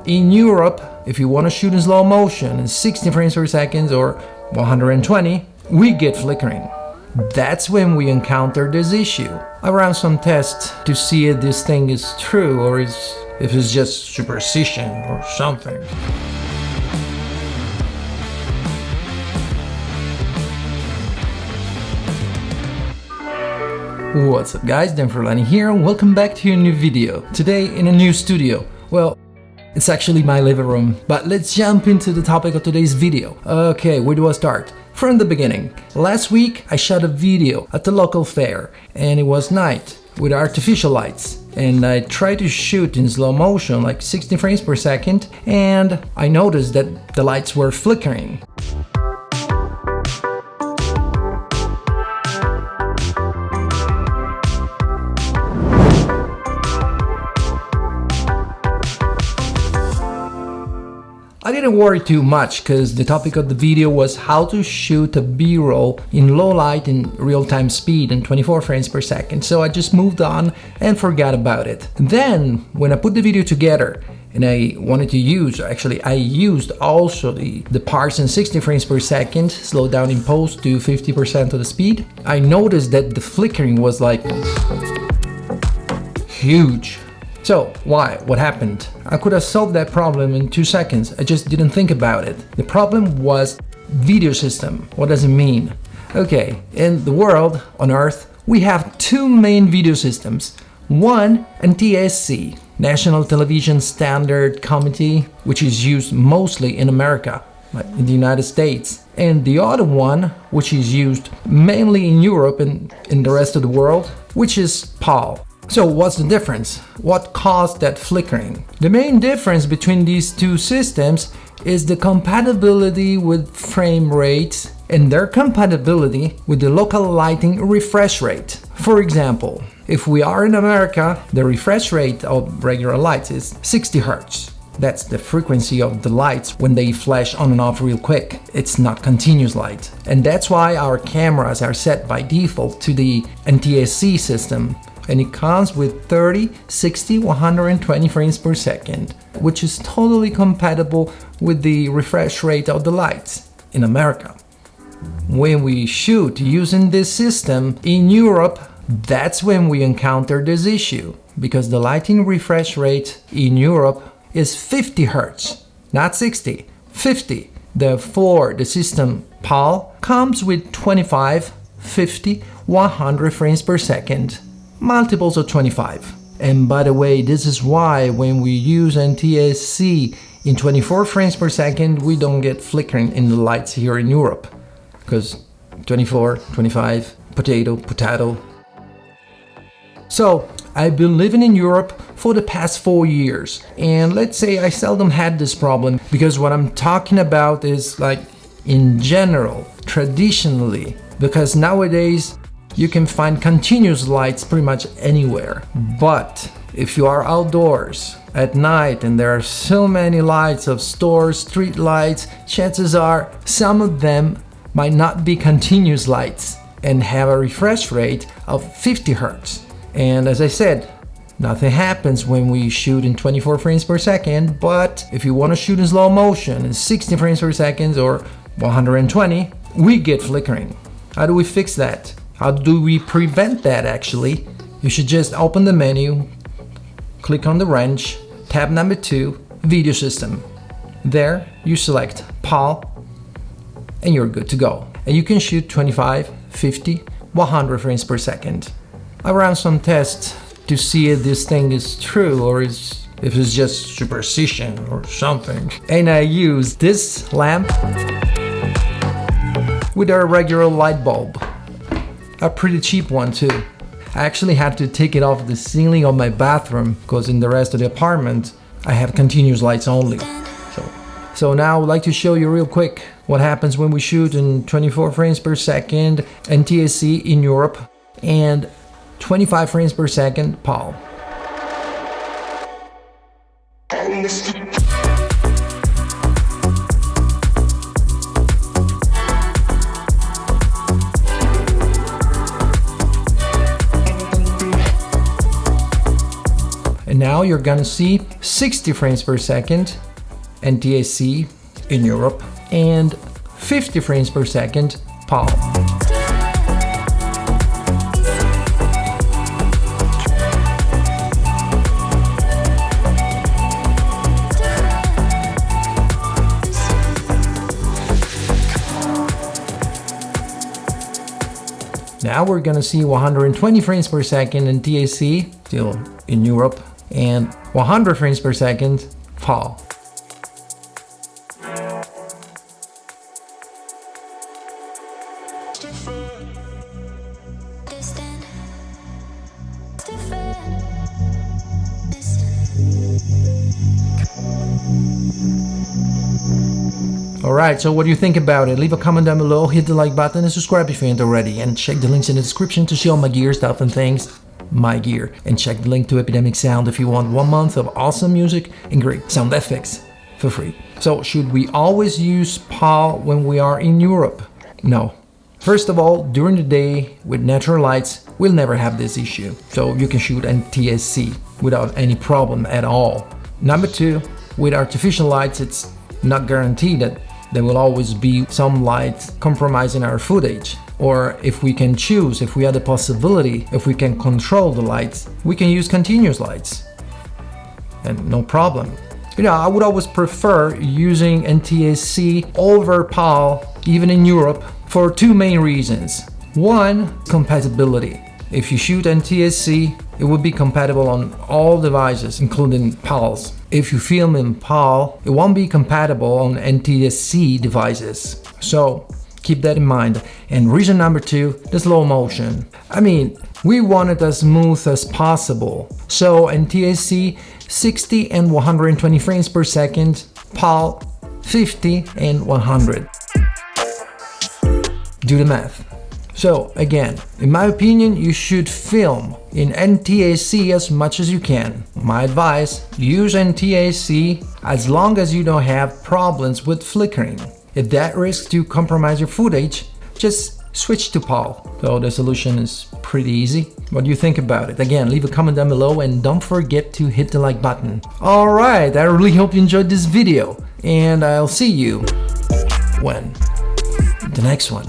In Europe, if you want to shoot in slow motion in 60 frames per second or 120, we get flickering. That's when we encounter this issue. I ran some tests to see if this thing is true or if it's just superstition or something. What's up guys, Dan Furlani here and welcome back to a new video. Today in a new studio. Well, it's actually my living room, but let's jump into the topic of today's video. Okay, where do I start? From the beginning. Last week I shot a video at the local fair and it was night with artificial lights. And I tried to shoot in slow motion like 60 frames per second and I noticed that the lights were flickering. I didn't worry too much because the topic of the video was how to shoot a B-roll in low light in real-time speed and 24 frames per second, so I just moved on and forgot about it. Then, when I put the video together and I wanted to use, I used also the parts in 60 frames per second, slowed down in post to 50% of the speed, I noticed that the flickering was like huge. So, why? What happened? I could have solved that problem in 2 seconds, I just didn't think about it. The problem was video system. What does it mean? Okay, in the world, on Earth, we have two main video systems. One, NTSC, National Television Standard Committee, which is used mostly in America, like in the United States. And the other one, which is used mainly in Europe and in the rest of the world, which is PAL. So what's the difference? What caused that flickering? The main difference between these two systems is the compatibility with frame rates and their compatibility with the local lighting refresh rate. For example, if we are in America, the refresh rate of regular lights is 60 Hz. That's the frequency of the lights when they flash on and off real quick. It's not continuous light. And that's why our cameras are set by default to the NTSC system. And it comes with 30, 60, 120 frames per second, which is totally compatible with the refresh rate of the lights in America. When we shoot using this system in Europe, that's when we encounter this issue, because the lighting refresh rate in Europe is 50 Hz, not 60, 50. Therefore, the system PAL comes with 25, 50, 100 frames per second. Multiples of 25. And by the way, this is why when we use NTSC in 24 frames per second, we don't get flickering in the lights here in Europe. Because 24, 25, potato. So, I've been living in Europe for the past 4 years. And let's say I seldom had this problem because what I'm talking about is like in general, traditionally. Because nowadays, you can find continuous lights pretty much anywhere. But if you are outdoors at night and there are so many lights of stores, street lights, chances are some of them might not be continuous lights and have a refresh rate of 50 Hz. And as I said, nothing happens when we shoot in 24 frames per second, but if you want to shoot in slow motion in 60 frames per second or 120, we get flickering. How do we fix that? How do we prevent that actually? You should just open the menu, click on the wrench, tab number 2, video system. There you select PAL and you're good to go. And you can shoot 25, 50, 100 frames per second. I ran some tests to see if this thing is true or if it's just superstition or something. And I used this lamp with a regular light bulb. A pretty cheap one too. I actually had to take it off the ceiling of my bathroom because in the rest of the apartment I have continuous lights only. So now I would like to show you real quick what happens when we shoot in 24 frames per second NTSC in Europe and 25 frames per second PAL. now you're gonna see 60 frames per second NTSC in Europe and 50 frames per second PAL. Now we're gonna see 120 frames per second in NTSC, still in Europe, and 100 frames per second PAL. Alright, so what do you think about it? Leave a comment down below, hit the like button and subscribe if you ain't already, and check the links in the description to see all my gear stuff and things. My gear. And check the link to Epidemic Sound if you want 1 month of awesome music and great sound effects for free. So should we always use PAL when we are in Europe? No. First of all, during the day with natural lights, we'll never have this issue. So you can shoot NTSC without any problem at all. Number two, with artificial lights, it's not guaranteed that there will always be some light compromising our footage. Or if we can choose, if we have the possibility, if we can control the lights, we can use continuous lights. And no problem. You know, I would always prefer using NTSC over PAL, even in Europe, for two main reasons. One, compatibility. If you shoot NTSC, it would be compatible on all devices, including PALs. If you film in PAL, it won't be compatible on NTSC devices. So keep that in mind. And reason number two, the slow motion. I mean, we want it as smooth as possible. So NTSC 60 and 120 frames per second, PAL 50 and 100. Do the math. So again, in my opinion, you should film in NTSC as much as you can. My advice, use NTSC as long as you don't have problems with flickering. If that risks to compromise your footage, just switch to PAL. So the solution is pretty easy. What do you think about it? Again, leave a comment down below and don't forget to hit the like button. Alright, I really hope you enjoyed this video and I'll see you when? The next one.